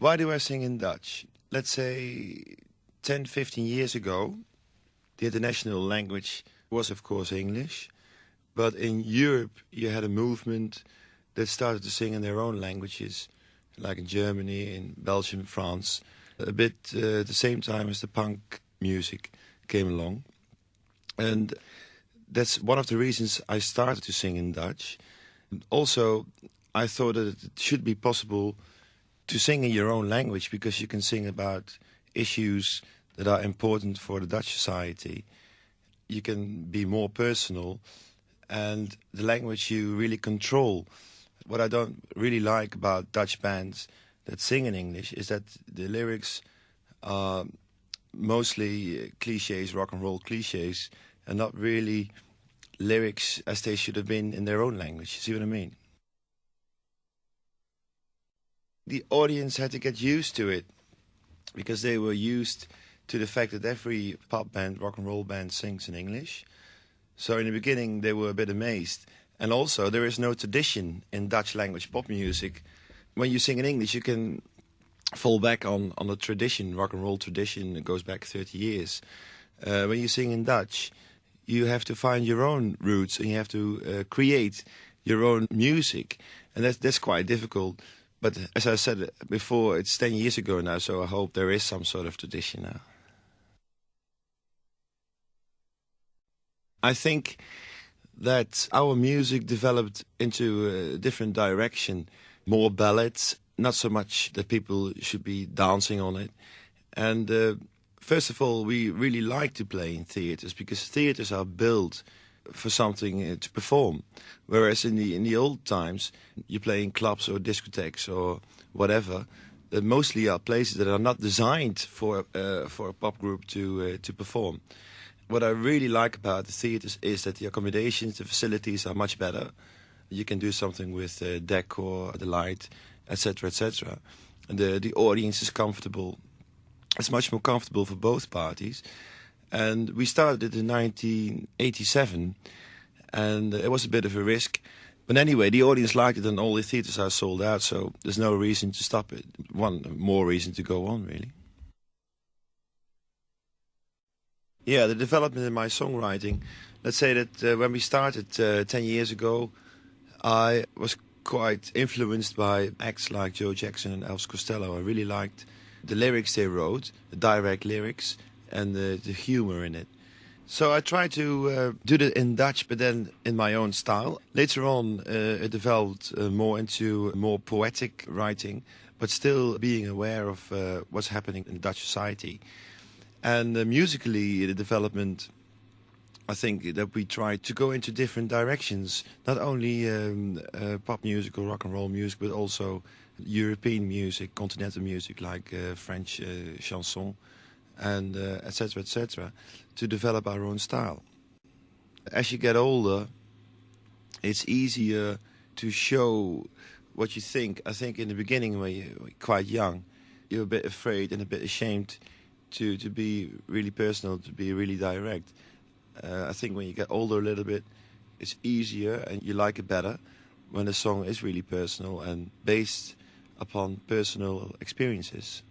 Why do I sing in Dutch? Let's say 10, 15 years ago, the international language was, of course, English. But in Europe, you had a movement that started to sing in their own languages, like in Germany, in Belgium, France, a bit at the same time as the punk music came along. And that's one of the reasons I started to sing in Dutch. Also, I thought that it should be possible to sing in your own language because you can sing about issues that are important for the Dutch society. You can be more personal, and the language you really control. What I don't really like about Dutch bands that sing in English is that the lyrics are mostly cliches, rock and roll cliches, and not really lyrics as they should have been in their own language. You see what I mean? The audience had to get used to it because they were used to the fact that every pop band, rock and roll band sings in English. So in the beginning they were a bit amazed. And also there is no tradition in Dutch language pop music. When you sing in English you can fall back on the tradition, rock and roll tradition that goes back 30 years. When you sing in Dutch you have to find your own roots and you have to create your own music. And that's quite difficult. But as I said before, it's 10 years ago now, so I hope there is some sort of tradition now. I think that our music developed into a different direction. More ballads, not so much that people should be dancing on it. And first of all, we really like to play in theaters because theaters are built for something to perform. Whereas in the old times, you play in clubs or discotheques or whatever, that mostly are places that are not designed for a pop group to perform. What I really like about the theaters is that the accommodations, the facilities are much better. You can do something with decor, the light, etc., etc. And the audience is comfortable. It's much more comfortable for both parties. And we started it in 1987, and it was a bit of a risk. But anyway, the audience liked it and all the theaters are sold out, so there's no reason to stop it. One more reason to go on, really. Yeah, the development in my songwriting. Let's say that when we started 10 years ago, I was quite influenced by acts like Joe Jackson and Elvis Costello. I really liked the lyrics they wrote, the direct lyrics, and the humor in it. So I tried to do that in Dutch, but then in my own style. Later on, it developed more into more poetic writing, but still being aware of what's happening in Dutch society. And musically, the development, I think that we tried to go into different directions, not only pop music or rock and roll music, but also European music, continental music like French chanson, and etc., etc., to develop our own style. As you get older, it's easier to show what you think. I think in the beginning, when you're quite young, you're a bit afraid and a bit ashamed to be really personal, to be really direct. I think when you get older a little bit, it's easier and you like it better when the song is really personal and based upon personal experiences.